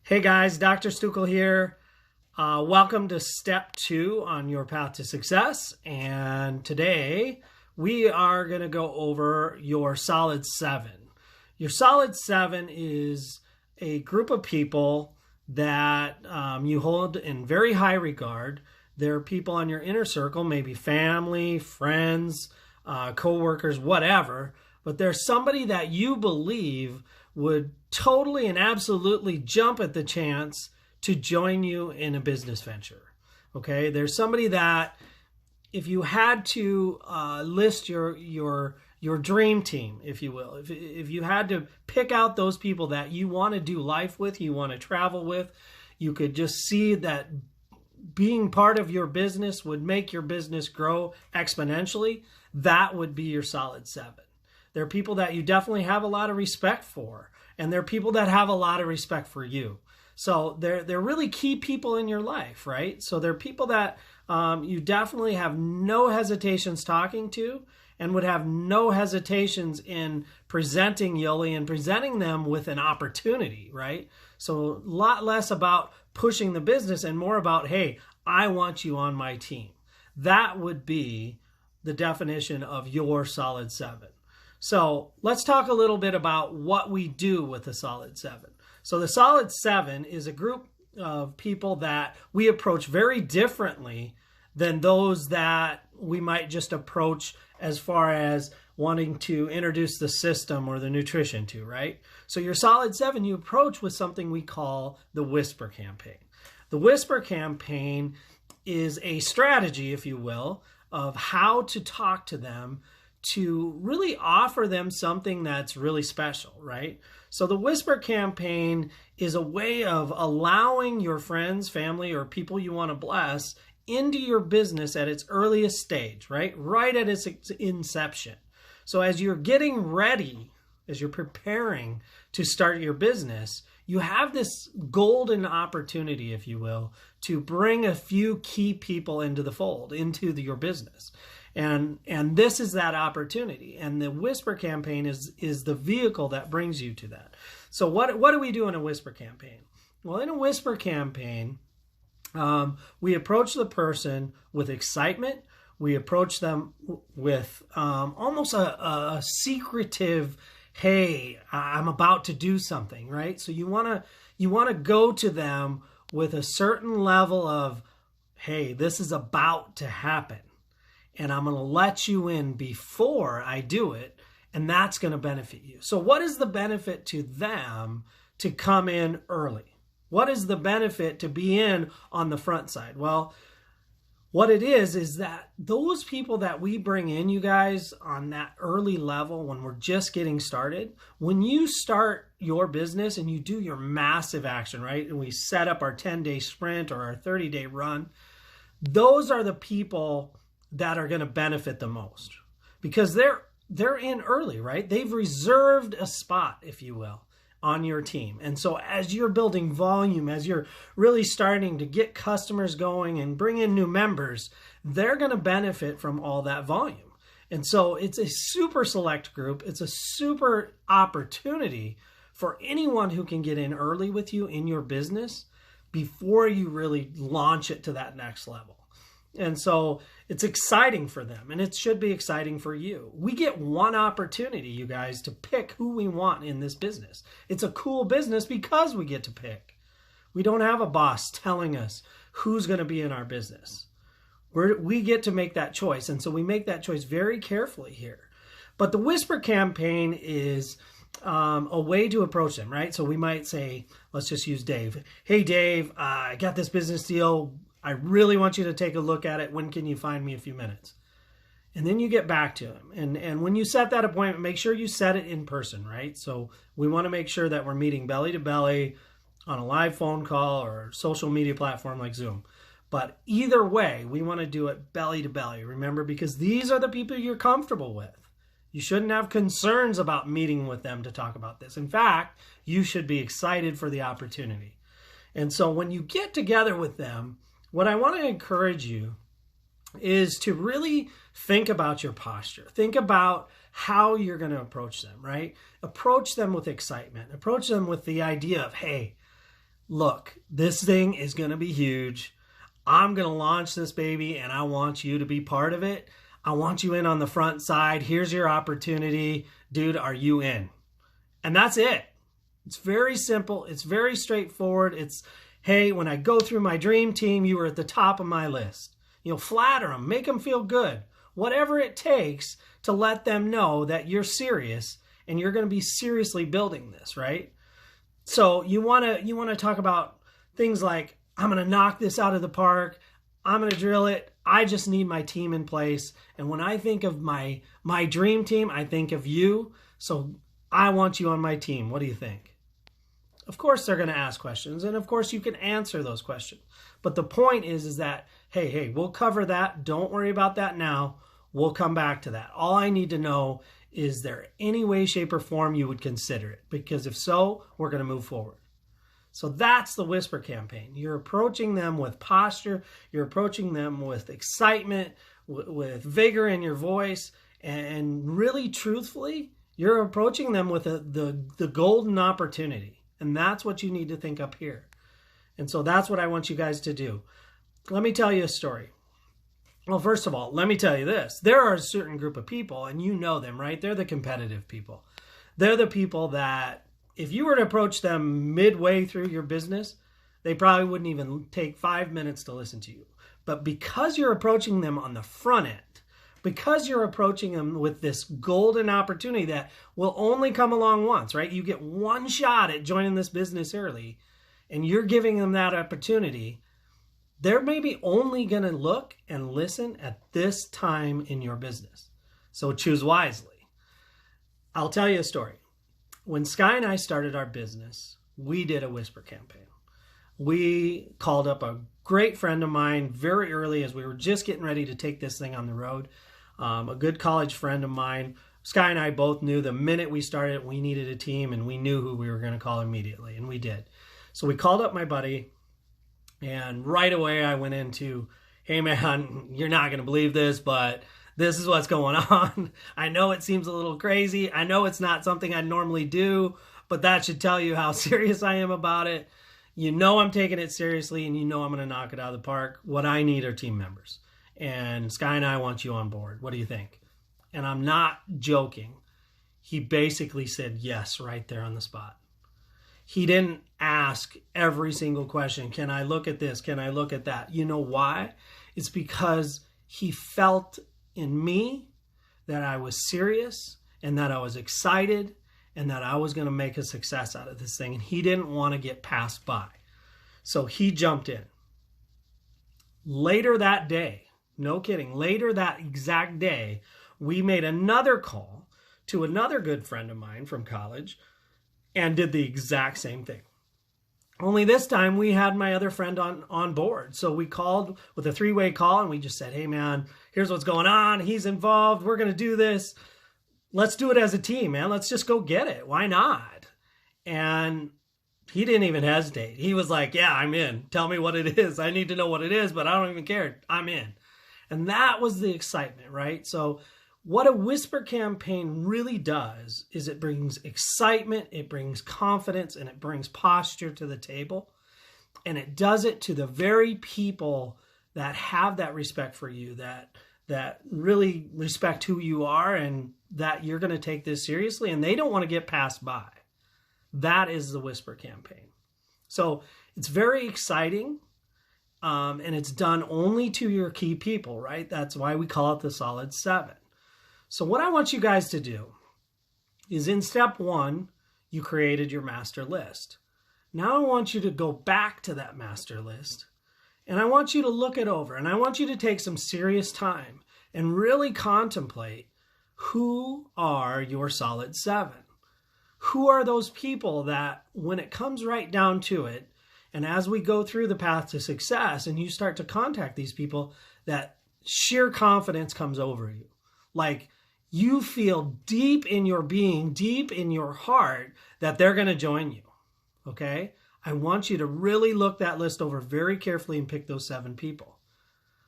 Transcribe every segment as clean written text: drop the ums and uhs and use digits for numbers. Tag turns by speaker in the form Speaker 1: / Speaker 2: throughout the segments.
Speaker 1: Hey guys, Dr. Stukel here. Welcome to step 2 on your path to success. And today we are going to go over your solid 7. Your solid 7 is a group of people that you hold in very high regard. They're people on your inner circle, maybe family, friends, co-workers, whatever. But there's somebody that you believe would totally and absolutely jump at the chance to join you in a business venture. Okay, there's somebody that if you had to list your dream team, if you will, if you had to pick out those people that you want to do life with, you want to travel with, you could just see that being part of your business would make your business grow exponentially, that would be your solid 7. There are people that you definitely have a lot of respect for, and there are people that have a lot of respect for you. So they're really key people in your life, right? So they're people that you definitely have no hesitations talking to and would have no hesitations in presenting Yoli and presenting them with an opportunity, right? So a lot less about pushing the business and more about, hey, I want you on my team. That would be the definition of your solid 7. So let's talk a little bit about what we do with the solid 7. So the solid 7 is a group of people that we approach very differently than those that we might just approach as far as wanting to introduce the system or the nutrition to, right? So your solid 7 you approach with something we call the Whisper campaign. The Whisper campaign is a strategy, if you will, of how to talk to them to really offer them something that's really special, right? So the Whisper campaign is a way of allowing your friends, family, or people you want to bless into your business at its earliest stage, right? Right at its inception. So as you're getting ready, as you're preparing to start your business, you have this golden opportunity, if you will, to bring a few key people into the fold, into your business. And this is that opportunity. And the Whisper campaign is the vehicle that brings you to that. So what do we do in a Whisper campaign? Well, in a Whisper campaign, we approach the person with excitement. We approach them with almost a secretive, hey, I'm about to do something, right? So you want to go to them with a certain level of, hey, this is about to happen. And I'm going to let you in before I do it, and that's going to benefit you. So what is the benefit to them to come in early? What is the benefit to be in on the front side? Well, what it is that those people that we bring in, you guys, on that early level when we're just getting started, when you start your business and you do your massive action, right? And we set up our 10-day sprint or our 30-day run, those are the people that are going to benefit the most because they're in early, right? They've reserved a spot, if you will, on your team. And so as you're building volume, as you're really starting to get customers going and bring in new members, they're going to benefit from all that volume. And so it's a super select group. It's a super opportunity for anyone who can get in early with you in your business before you really launch it to that next level. And so it's exciting for them, and it should be exciting for you. We get one opportunity, you guys, to pick who we want in this business. It's a cool business because we get to pick. We don't have a boss telling us who's going to be in our business. We get to make that choice, and so we make that choice very carefully here. But the Whisper campaign is a way to approach them, right? So we might say, let's just use Dave. Hey, Dave, I got this business deal. I really want you to take a look at it. When can you find me a few minutes? And then you get back to him. And when you set that appointment, make sure you set it in person, right? So we want to make sure that we're meeting belly to belly on a live phone call or social media platform like Zoom. But either way, we want to do it belly to belly, remember, because these are the people you're comfortable with. You shouldn't have concerns about meeting with them to talk about this. In fact, you should be excited for the opportunity. And so when you get together with them, what I want to encourage you is to really think about your posture. Think about how you're going to approach them, right? Approach them with excitement. Approach them with the idea of, hey, look, this thing is going to be huge. I'm going to launch this baby and I want you to be part of it. I want you in on the front side. Here's your opportunity. Dude, are you in? And that's it. It's very simple. It's very straightforward. It's, hey, when I go through my dream team, you were at the top of my list. Flatter them, make them feel good. Whatever it takes to let them know that you're serious and you're going to be seriously building this, right? So you want to talk about things like, I'm going to knock this out of the park. I'm going to drill it. I just need my team in place. And when I think of my dream team, I think of you. So I want you on my team. What do you think? Of course, they're going to ask questions. And of course, you can answer those questions. But the point is that, hey, we'll cover that. Don't worry about that now. We'll come back to that. All I need to know is there any way, shape, or form you would consider it? Because if so, we're going to move forward. So that's the whisper campaign. You're approaching them with posture. You're approaching them with excitement, with vigor in your voice. And really, truthfully, you're approaching them with the golden opportunity. And that's what you need to think up here. And so that's what I want you guys to do. Let me tell you a story. Well, first of all, let me tell you this. There are a certain group of people, and you know them, right? They're the competitive people. They're the people that if you were to approach them midway through your business, they probably wouldn't even take 5 minutes to listen to you. But because you're approaching them on the front end, because you're approaching them with this golden opportunity that will only come along once, right? You get one shot at joining this business early, and you're giving them that opportunity. They're maybe only going to look and listen at this time in your business. So choose wisely. I'll tell you a story. When Sky and I started our business, we did a whisper campaign. We called up a great friend of mine very early as we were just getting ready to take this thing on the road. A good college friend of mine. Sky and I both knew the minute we started, we needed a team, and we knew who we were going to call immediately, and we did. So we called up my buddy. And right away I went into, hey man, you're not going to believe this, but this is what's going on. I know it seems a little crazy. I know it's not something I normally do, but that should tell you how serious I am about it. You know I'm taking it seriously, and you know I'm going to knock it out of the park. What I need are team members. And Sky and I want you on board. What do you think? And I'm not joking. He basically said yes right there on the spot. He didn't ask every single question. Can I look at this? Can I look at that? You know why? It's because he felt in me that I was serious and that I was excited and that I was going to make a success out of this thing. And he didn't want to get passed by. So he jumped in. Later that day, no kidding, later that exact day, we made another call to another good friend of mine from college and did the exact same thing. Only this time we had my other friend on board. So we called with a 3-way call and we just said, hey man, here's what's going on. He's involved. We're going to do this. Let's do it as a team, man. Let's just go get it. Why not? And he didn't even hesitate. He was like, yeah, I'm in. Tell me what it is. I need to know what it is, but I don't even care. I'm in. And that was the excitement, right? So what a whisper campaign really does is it brings excitement, it brings confidence, and it brings posture to the table. And it does it to the very people that have that respect for you, that really respect who you are and that you're going to take this seriously, and they don't want to get passed by. That is the whisper campaign. So it's very exciting, and it's done only to your key people, right? That's why we call it the Solid 7. So what I want you guys to do is in step 1, you created your master list. Now I want you to go back to that master list, and I want you to look it over, and I want you to take some serious time and really contemplate who are your Solid 7. Who are those people that when it comes right down to it, and as we go through the path to success and you start to contact these people, that sheer confidence comes over you. Like you feel deep in your being, deep in your heart that they're going to join you. Okay? I want you to really look that list over very carefully and pick those 7 people.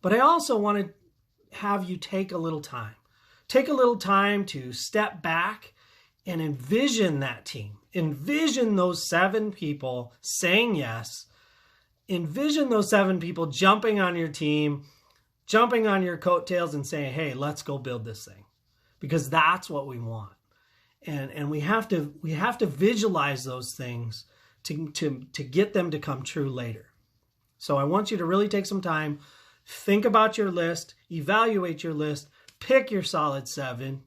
Speaker 1: But I also want to have you take a little time. Take a little time to step back and envision that team. Envision those 7 people saying yes. Envision those 7 people jumping on your team, jumping on your coattails and saying, hey, let's go build this thing. Because that's what we want. And we have to visualize those things to get them to come true later. So I want you to really take some time, think about your list, evaluate your list, pick your solid 7,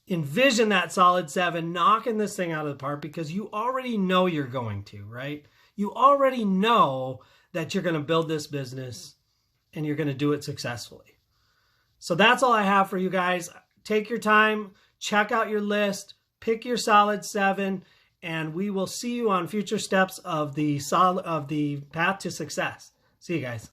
Speaker 1: envision that solid 7 knocking this thing out of the park, because you already know you're going to, right? You already know that you're going to build this business and you're going to do it successfully. So that's all I have for you guys. Take your time, check out your list, pick your solid 7, and we will see you on future steps of the path to success. See you guys.